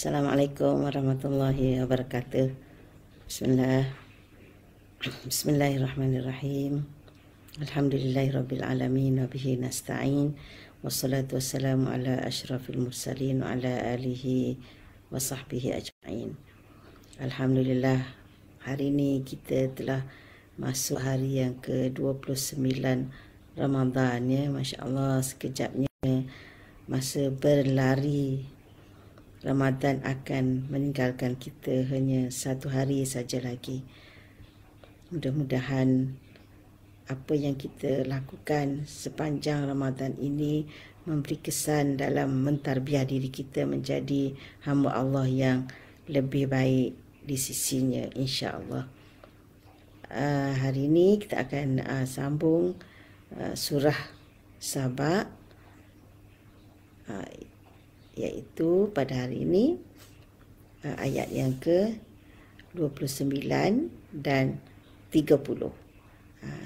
Assalamualaikum warahmatullahi wabarakatuh. Bismillahirrahmanirrahim. Alhamdulillahirabbil alamin wa bihi nasta'in. Wassalatu wassalamu ala asyrafil mursalin wa ala alihi wa sahbihi ajma'in. Alhamdulillah, hari ini kita telah masuk hari yang ke-29 Ramadan ya. Masya-Allah, sekejapnya masa berlari. Ramadan akan meninggalkan kita hanya satu hari saja lagi. Mudah-mudahan apa yang kita lakukan sepanjang Ramadan ini memberi kesan dalam mentarbiah diri kita menjadi hamba Allah yang lebih baik di sisinya, insya-Allah. Hari ini kita akan sambung surah Saba, iaitu pada hari ini ayat yang ke-29 dan 30.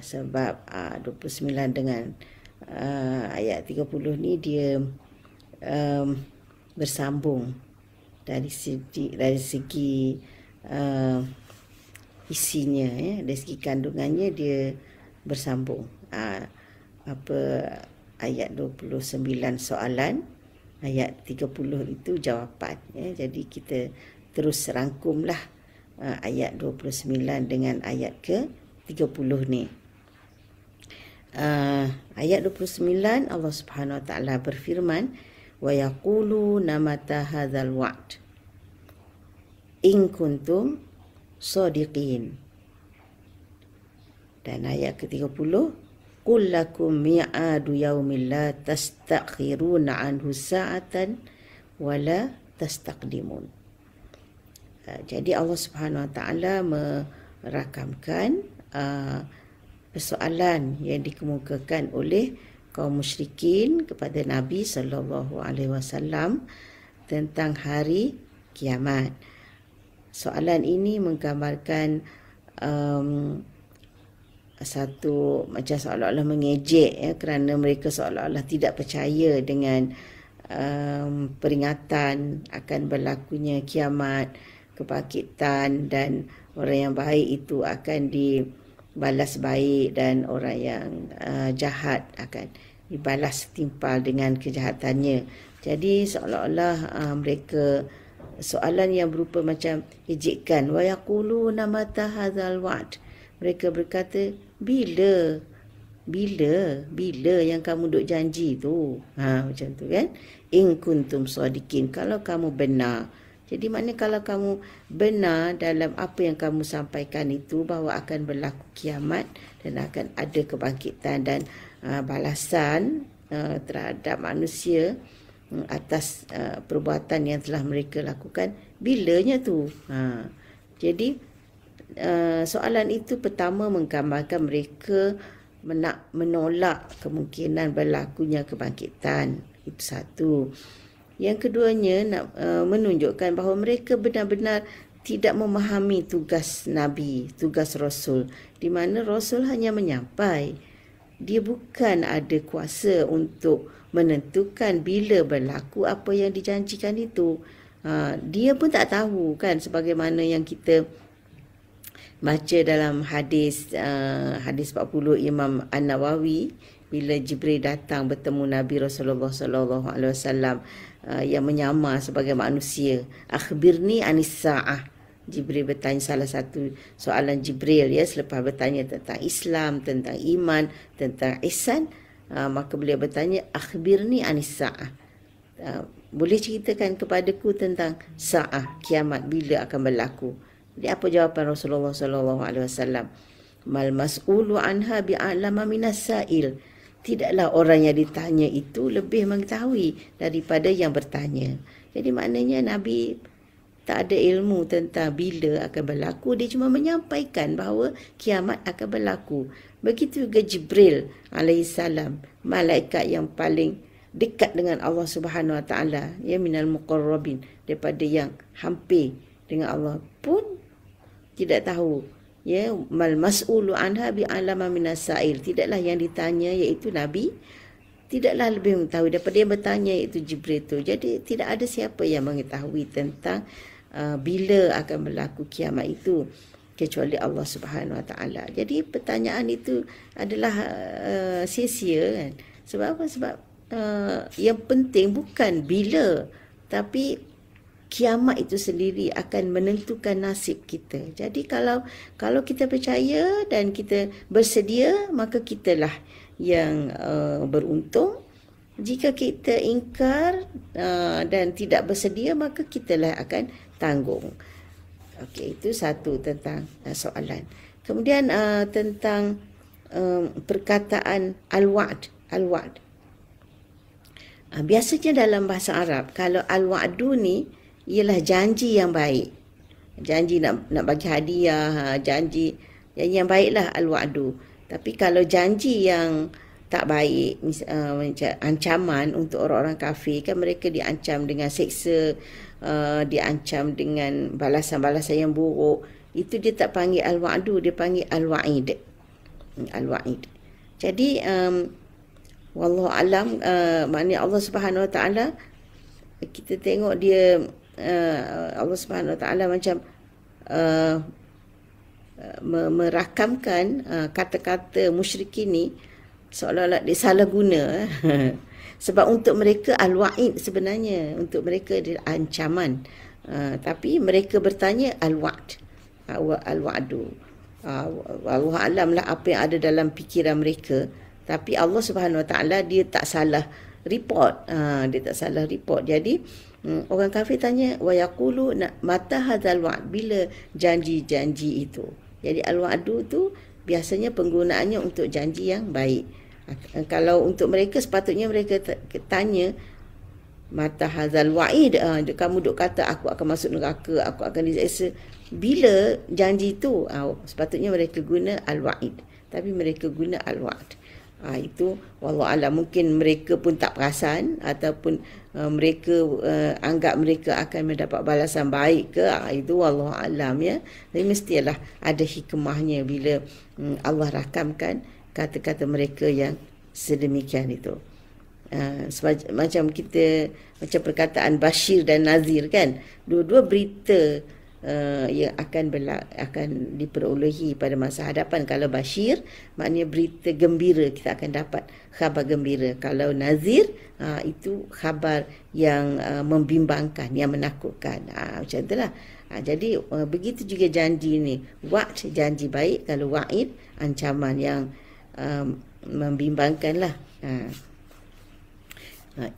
Sebab 29 dengan ayat 30 ni dia bersambung dari segi isinya ya, dari segi kandungannya dia bersambung. Ayat 29 soalan, ayat 30 itu jawapan ya. Jadi kita terus rangkumlah ayat 29 dengan ayat ke-30 ni. Ayat 29 Allah Subhanahu Wa Taala berfirman, wa yaquluna mata hadzal wa'd in kuntum shadiqin. Dan ayat ke-30, qul lakum mi'adu yaumin la tastakhiruna anhu sa'atan wa la tastaqdimun. Jadi Allah Subhanahu Wa Taala merakamkan persoalan yang dikemukakan oleh kaum musyrikin kepada Nabi sallallahu alaihi wasallam tentang hari kiamat. Soalan ini menggambarkan satu macam seolah-olah mengejek ya, kerana mereka seolah-olah tidak percaya dengan peringatan akan berlakunya kiamat, kebangkitan, dan orang yang baik itu akan dibalas baik dan orang yang jahat akan dibalas setimpal dengan kejahatannya. Jadi seolah-olah mereka soalan yang berupa macam ejekan, wa yaquluna mata hadzal wa'd. Mereka berkata, bila yang kamu duk janji tu. Macam tu kan. In kuntum shadiqin, kalau kamu benar. Jadi maknanya kalau kamu benar dalam apa yang kamu sampaikan itu, bahawa akan berlaku kiamat dan akan ada kebangkitan dan balasan terhadap manusia atas perbuatan yang telah mereka lakukan, bilanya tu. Jadi soalan itu pertama menggambarkan mereka menolak kemungkinan berlakunya kebangkitan. Itu satu. Yang keduanya nak menunjukkan bahawa mereka benar-benar tidak memahami tugas Nabi, tugas Rasul, di mana Rasul hanya menyampai. Dia bukan ada kuasa untuk menentukan bila berlaku apa yang dijanjikan itu. Dia pun tak tahu kan, sebagaimana yang kita baca dalam hadis 40 Imam An-Nawawi, bila Jibril datang bertemu Nabi Rasulullah sallallahu alaihi wasallam yang menyamar sebagai manusia, akhbirni anis sa'ah. Jibril bertanya, salah satu soalan Jibril ya, selepas bertanya tentang Islam, tentang iman, tentang ihsan, maka beliau bertanya, akhbirni anis sa'ah. Boleh ceritakan kepadaku tentang sa'ah, kiamat, bila akan berlaku? Jadi apa jawapan Rasulullah sallallahu alaihi wasallam? Mal mas'ulu anha bi'alama minas sa'il. Tidaklah orang yang ditanya itu lebih mengetahui daripada yang bertanya. Jadi maknanya Nabi tak ada ilmu tentang bila akan berlaku. Dia cuma menyampaikan bahawa kiamat akan berlaku. Begitu juga Jibril alaihissalam, malaikat yang paling dekat dengan Allah Subhanahu Wa Taala, ya, minal muqarrabin, daripada yang hampir dengan Allah, pun tidak tahu. Ya, mal mas'ulu anha bi'alama minas sa'il. Tidaklah yang ditanya, iaitu Nabi, tidaklah lebih mengetahui daripada yang bertanya, iaitu Jibril itu. Jadi tidak ada siapa yang mengetahui tentang bila akan berlaku kiamat itu kecuali Allah Subhanahu Wa Taala. Jadi pertanyaan itu adalah sia-sia kan. Sebab apa? Sebab yang penting bukan bila, tapi kiamat itu sendiri akan menentukan nasib kita. Jadi kalau kita percaya dan kita bersedia, maka kitalah yang beruntung. Jika kita ingkar dan tidak bersedia, maka kitalah akan tanggung. Okey, itu satu tentang soalan. Kemudian tentang perkataan al-wa'd. Biasanya dalam bahasa Arab, kalau al-wa'du ni ialah janji yang baik. Janji nak bagi hadiah, janji yang baiklah al-wa'du. Tapi kalau janji yang tak baik, macam ancaman untuk orang-orang kafir, kan mereka diancam dengan seksa, diancam dengan balasan-balasan yang buruk. Itu dia tak panggil al-wa'du, dia panggil al-wa'id. Jadi wallahu alam, maknanya Allah Subhanahu Wa Taala, kita tengok dia Allah Subhanahu Wa Taala macam merakamkan kata-kata musyrikin ni seolah-olah dia salah guna. Sebab untuk mereka al-wa'id sebenarnya, untuk mereka dia ancaman. Tapi mereka bertanya al-wa'd, al-wa'du. Allah alam lah apa yang ada dalam fikiran mereka. Tapi Allah Subhanahu Wa Taala dia tak salah report. Dia tak salah report. Jadi orang kafir tanya, wa yaqulu mata hadzal wa'd, bila janji-janji itu. Jadi al-wa'du tu biasanya penggunaannya untuk janji yang baik. Kalau untuk mereka, sepatutnya mereka tanya mata hadzal wa'id, kamu duk kata aku akan masuk neraka, aku akan disiksa, bila janji itu? Sepatutnya mereka guna al-wa'id, tapi mereka guna al-wa'd. Itu wallahu alam, mungkin mereka pun tak perasan, ataupun mereka anggap mereka akan mendapat balasan baik ke, itu wallahu alam ya. Tapi mestilah ada hikmahnya bila Allah rakamkan kata-kata mereka yang sedemikian itu. Macam macam perkataan Bashir dan Nazir kan, dua-dua berita yang akan diperolehi pada masa hadapan. Kalau Bashir, maknanya berita gembira, kita akan dapat khabar gembira. Kalau Nazir, itu khabar yang membimbangkan, yang menakutkan. Macam itulah. Jadi begitu juga janji ni. Wa'd, janji baik. Kalau wa'id, ancaman yang membimbangkan lah.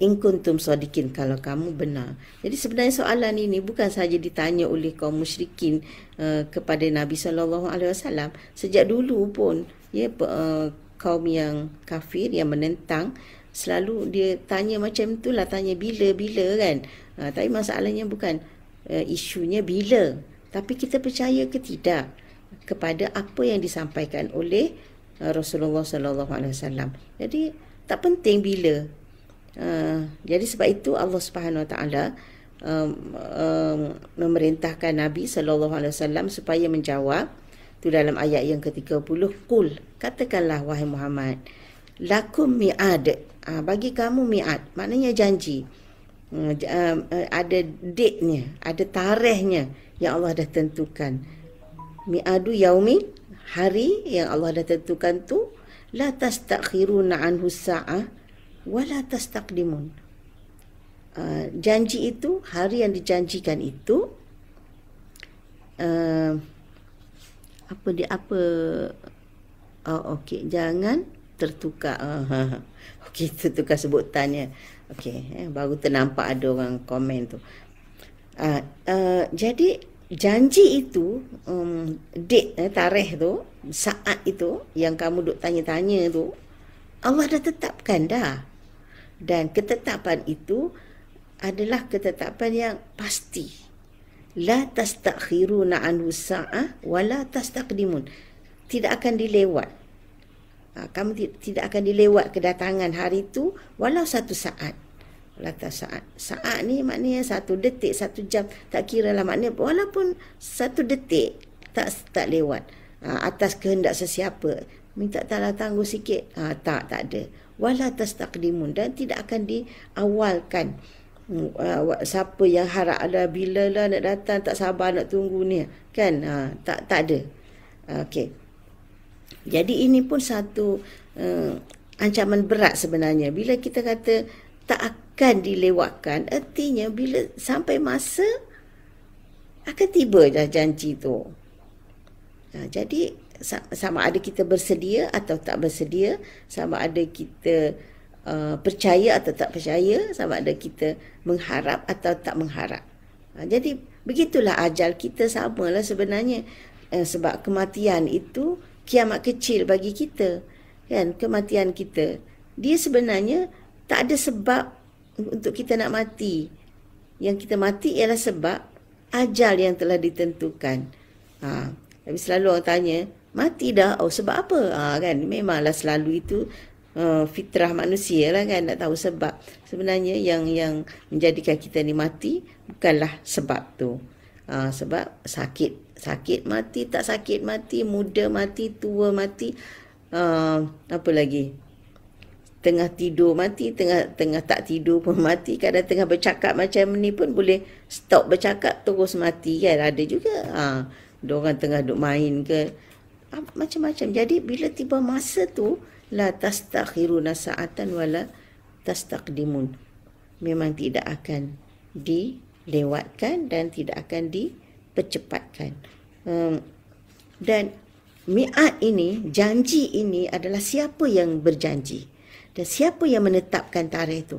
In kuntum shadiqin, kalau kamu benar. Jadi sebenarnya soalan ini bukan sahaja ditanya oleh kaum musyrikin kepada Nabi SAW. Sejak dulu pun ya, kaum yang kafir, yang menentang, selalu dia tanya macam itulah, tanya bila kan. Tapi masalahnya bukan isunya bila, tapi kita percaya ke tidak kepada apa yang disampaikan oleh Rasulullah SAW. Jadi tak penting bila. Jadi sebab itu Allah Subhanahu Wa Taala memerintahkan Nabi SAW supaya menjawab tu dalam ayat yang ke-30. Qul, katakanlah wahai Muhammad, lakum mi'ad, bagi kamu mi'ad, maknanya janji. Ada date-nya, ada tarikhnya yang Allah dah tentukan. Mi'adu yaumi, hari yang Allah dah tentukan tu, la tastakhiruna anhu sa'ah wala tastaqdimun. Janji itu, hari yang dijanjikan itu, okey, jangan tertukar. Okey, tertukar sebutannya. Okey, baru ternampak ada orang komen tu. Jadi janji itu, date, tarikh tu, saat itu yang kamu duk tanya-tanya tu, Allah dah tetapkan dah. Dan ketetapan itu adalah ketetapan yang pasti. La tastakhiruna anhu sa'ah wa la tastaqdimun. Tidak akan dilewat. Kamu tidak akan dilewat kedatangan hari itu walau satu saat. Saat ni maknanya 1 detik, 1 jam, tak kira lah, maknanya walaupun 1 detik tak lewat atas kehendak sesiapa. minta tangguh sikit. Tak ada. Wala tastaqdimun, dan tidak akan diawalkan. Siapa yang harap ada bila lah nak datang, tak sabar nak tunggu ni kan, tak ada. Okey. Jadi ini pun satu ancaman berat sebenarnya. Bila kita kata tak akan dilewatkan, artinya bila sampai masa akan tiba dah janji tu. Jadi sama ada kita bersedia atau tak bersedia, sama ada kita percaya atau tak percaya, sama ada kita mengharap atau tak mengharap. Jadi begitulah ajal kita, samalah sebenarnya. Sebab kematian itu kiamat kecil bagi kita. Kan, kematian kita, dia sebenarnya tak ada sebab untuk kita nak mati. Yang kita mati ialah sebab ajal yang telah ditentukan. Tapi selalu orang tanya, mati dah, sebab apa? Kan, memanglah selalu itu fitrah manusia lah kan, nak tahu sebab. Sebenarnya yang menjadikan kita ni mati bukanlah sebab tu. Sebab sakit mati, tak sakit mati, muda mati, tua mati, apa lagi, tengah tidur mati, tengah tak tidur pun mati. Kadang tengah bercakap macam ni pun boleh stop bercakap terus mati kan, ada juga. Diorang tengah duk main ke, macam-macam. Jadi bila tiba masa tu, la tastakhiruna sa'atan wala tastaqdimun, memang tidak akan dilewatkan dan tidak akan dipercepatkan. Dan mi'ad ini, janji ini adalah siapa yang berjanji dan siapa yang menetapkan tarikh itu.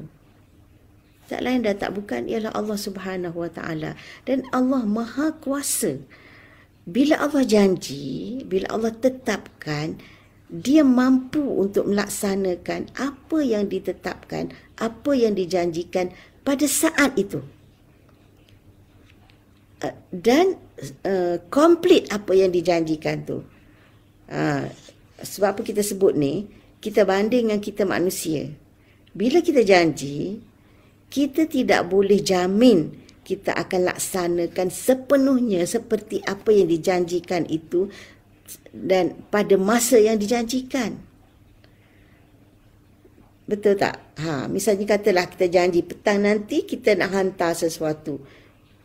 Tak lain dan tak bukan ialah Allah Subhanahu Wa Taala. Dan Allah Maha Kuasa. Bila Allah janji, bila Allah tetapkan, dia mampu untuk melaksanakan apa yang ditetapkan, apa yang dijanjikan pada saat itu. Dan komplit apa yang dijanjikan tu. Sebab apa kita sebut ni, kita banding dengan kita manusia. Bila kita janji, kita tidak boleh jamin kita akan laksanakan sepenuhnya seperti apa yang dijanjikan itu dan pada masa yang dijanjikan. Betul tak? Misalnya katalah kita janji petang nanti kita nak hantar sesuatu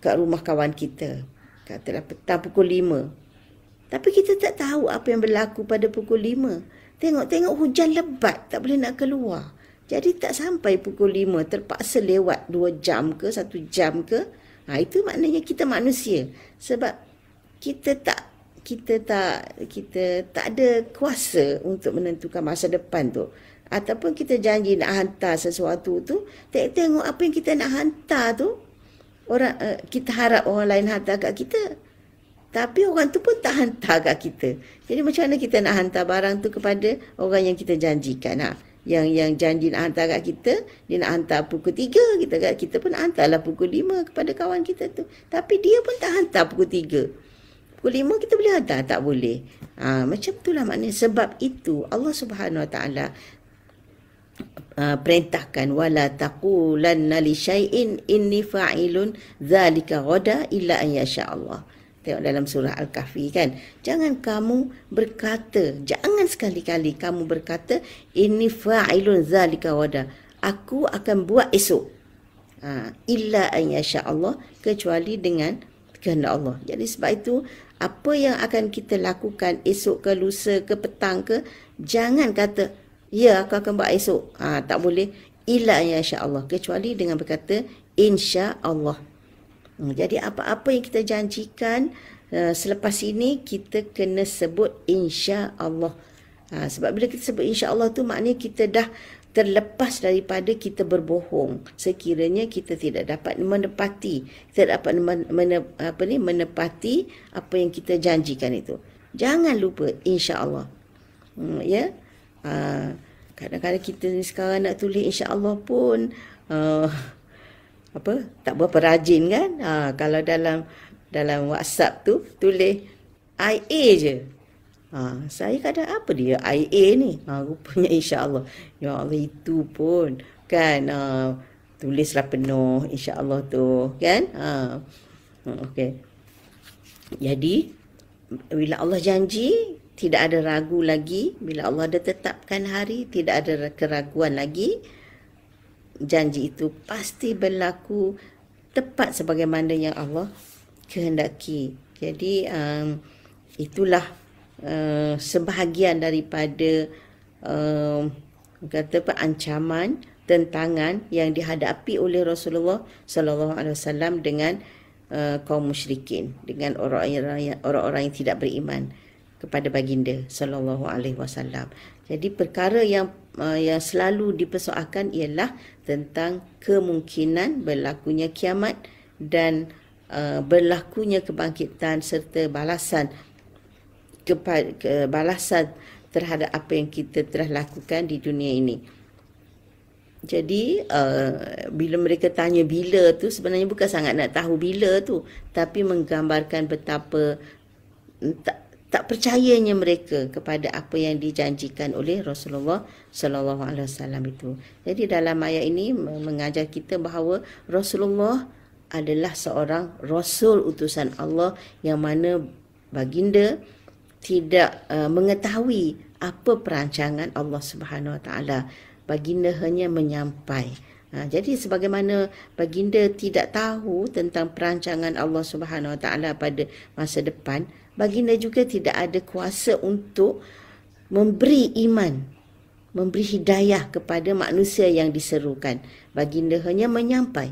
kat rumah kawan kita. Katalah petang pukul 5. Tapi kita tak tahu apa yang berlaku pada pukul 5. Tengok hujan lebat, tak boleh nak keluar. Jadi tak sampai pukul 5, terpaksa lewat 2 jam ke 1 jam ke. Itu maknanya kita manusia. Sebab kita tak ada kuasa untuk menentukan masa depan tu. Ataupun kita janji nak hantar sesuatu tu, tengok apa yang kita nak hantar tu, kita harap orang lain hantar kat kita. Tapi orang tu pun tak hantar kat kita. Jadi macam mana kita nak hantar barang tu kepada orang yang kita janjikan? Yang janji nak hantar kat kita, dia nak hantar pukul 3, kita pun nak hantarlah pukul 5 kepada kawan kita tu. Tapi dia pun tak hantar pukul 3. Pukul 5 kita boleh hantar? Tak boleh. Macam itulah maknanya. Sebab itu Allah Subhanahu Wa Taala perintahkan, wala taqulanna li syai'in inni fa'ilun dzalika ghada illa an yasha Allah. Tengok dalam surah Al-Kahfi kan. Jangan sekali-kali kamu berkata, inni fa'ilun zalika wada, aku akan buat esok. Illa an yasha Allah, kecuali dengan kehendak Allah. Jadi sebab itu, apa yang akan kita lakukan esok ke, lusa ke, petang ke, jangan kata, ya aku akan buat esok. Tak boleh. Illa an yasha Allah, kecuali dengan berkata, insya Allah. Jadi apa-apa yang kita janjikan selepas ini, kita kena sebut insya Allah. Sebab bila kita sebut insya Allah tu, maknanya kita dah terlepas daripada kita berbohong sekiranya kita tidak dapat menepati, menepati apa yang kita janjikan itu. Jangan lupa insya Allah. Ya. Kadang-kadang kita ni sekarang nak tulis insya Allah pun tak berapa rajin kan. Kalau dalam WhatsApp tu tulis IA je. Saya kadang apa dia IA ni? Rupanya insya-Allah. Ya Allah, itu pun kan tulislah penuh insya-Allah tu kan. Okey. Jadi bila Allah janji, tidak ada ragu lagi. Bila Allah dah tetapkan hari, tidak ada keraguan lagi. Janji itu pasti berlaku tepat sebagaimana yang Allah kehendaki. Jadi itulah sebahagian daripada kata apa, ancaman, tentangan yang dihadapi oleh Rasulullah sallallahu alaihi wasallam dengan kaum musyrikin, dengan orang-orang yang tidak beriman kepada baginda sallallahu alaihi wasallam. Jadi perkara yang selalu dipersoalkan ialah tentang kemungkinan berlakunya kiamat dan berlakunya kebangkitan serta balasan balasan terhadap apa yang kita telah lakukan di dunia ini. Jadi bila mereka tanya bila tu, sebenarnya bukan sangat nak tahu bila tu, tapi menggambarkan betapa tak percayanya mereka kepada apa yang dijanjikan oleh Rasulullah sallallahu alaihi wasallam itu. Jadi dalam ayat ini mengajar kita bahawa Rasulullah adalah seorang rasul utusan Allah yang mana baginda tidak mengetahui apa perancangan Allah Subhanahu Wa Taala. Baginda hanya menyampai. Jadi sebagaimana baginda tidak tahu tentang perancangan Allah Subhanahu Wa Taala pada masa depan, baginda juga tidak ada kuasa untuk memberi iman, memberi hidayah kepada manusia yang diserukan. Baginda hanya menyampai,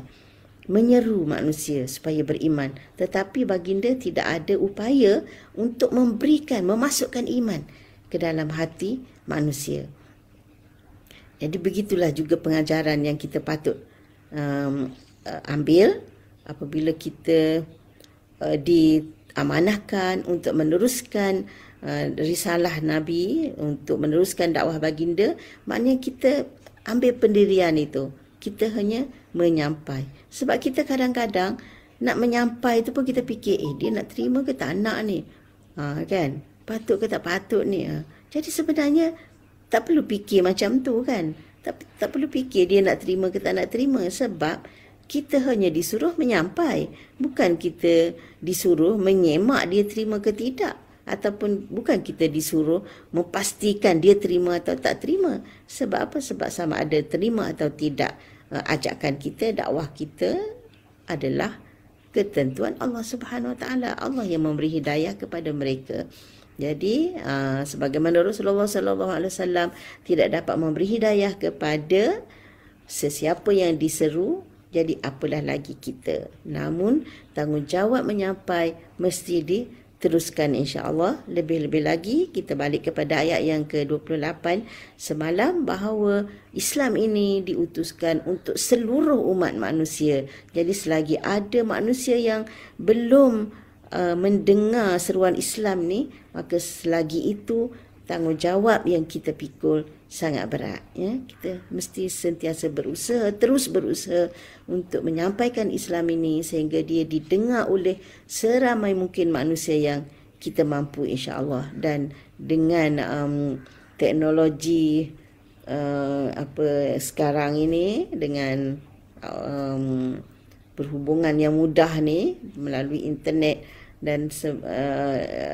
menyeru manusia supaya beriman, tetapi baginda tidak ada upaya untuk memberikan, memasukkan iman ke dalam hati manusia. Jadi begitulah juga pengajaran yang kita patut ambil apabila kita diamanahkan untuk meneruskan risalah Nabi, untuk meneruskan dakwah baginda. Maknanya kita ambil pendirian itu, kita hanya menyampai. Sebab kita kadang-kadang nak menyampai tu pun kita fikir, dia nak terima ke tak nak ni, kan, patut ke tak patut ni. Jadi sebenarnya tak perlu fikir macam tu, kan. Tak perlu fikir dia nak terima ke tak nak terima, sebab kita hanya disuruh menyampai, bukan kita disuruh menyemak dia terima ke tidak, ataupun bukan kita disuruh memastikan dia terima atau tak terima. Sebab apa? Sebab sama ada terima atau tidak ajakan kita, dakwah kita adalah ketentuan Allah Subhanahu Wa Taala. Allah yang memberi hidayah kepada mereka. Jadi sebagaimana Rasulullah sallallahu alaihi wasallam tidak dapat memberi hidayah kepada sesiapa yang diseru, jadi apalah lagi kita. Namun tanggungjawab menyampai mesti diteruskan, insya-Allah. Lebih-lebih lagi kita balik kepada ayat yang ke-28 semalam, bahawa Islam ini diutuskan untuk seluruh umat manusia. Jadi selagi ada manusia yang belum mendengar seruan Islam ni, maka selagi itu tanggungjawab yang kita pikul sangat berat, ya. Kita mesti sentiasa terus berusaha untuk menyampaikan Islam ini sehingga dia didengar oleh seramai mungkin manusia yang kita mampu, insya-Allah. Dan dengan teknologi sekarang ini, dengan perhubungan yang mudah ni melalui internet dan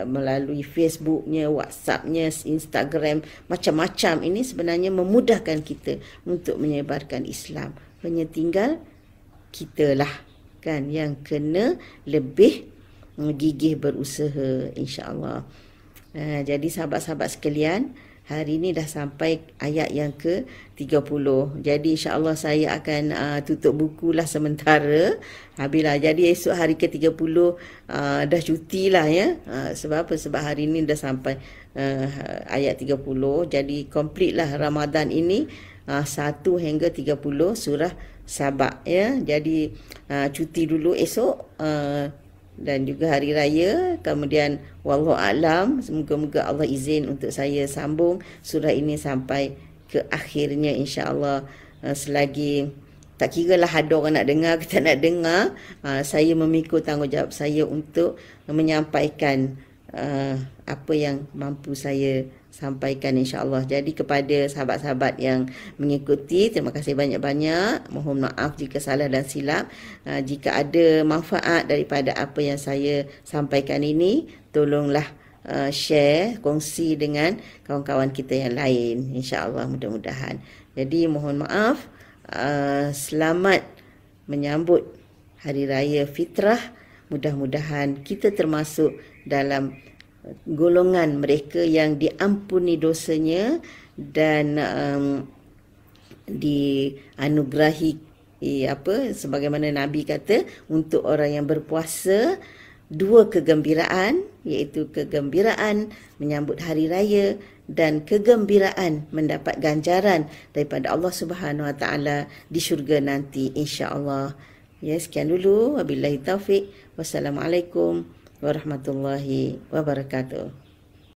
melalui Facebooknya, WhatsAppnya, Instagram, macam-macam ini sebenarnya memudahkan kita untuk menyebarkan Islam. Hanya tinggal kitalah, kan, yang kena lebih gigih berusaha, insya-Allah. Jadi sahabat-sahabat sekalian, hari ini dah sampai ayat yang ke-30. Jadi insya-Allah saya akan tutup bukulah sementara. Habislah. Jadi esok hari ke-30 dah cuti lah, ya. Sebab apa? Sebab hari ini dah sampai ayat 30. Jadi complete lah Ramadan ini 1 hingga 30 surah Sabah, ya. Jadi cuti dulu esok dan juga hari raya. Kemudian wallahu alam, semoga-moga Allah izin untuk saya sambung surah ini sampai ke akhirnya, insya-Allah. Selagi tak kiralah ada orang nak dengar ke tak nak dengar, saya memikul tanggungjawab saya untuk menyampaikan apa yang mampu saya sampaikan, insya-Allah. Jadi kepada sahabat-sahabat yang mengikuti, terima kasih banyak-banyak. Mohon maaf jika salah dan silap. Jika ada manfaat daripada apa yang saya sampaikan ini, tolonglah share, kongsi dengan kawan-kawan kita yang lain, insya-Allah, mudah-mudahan. Jadi mohon maaf, selamat menyambut Hari Raya Fitrah. Mudah-mudahan kita termasuk dalam golongan mereka yang diampuni dosanya dan dianugerahi sebagaimana Nabi kata, untuk orang yang berpuasa 2 kegembiraan, iaitu kegembiraan menyambut hari raya dan kegembiraan mendapat ganjaran daripada Allah Subhanahu Wa Taala di syurga nanti, insya-Allah. Ya, sekian dulu. Wabillahi taufik. Wassalamualaikum warahmatullahi wabarakatuh.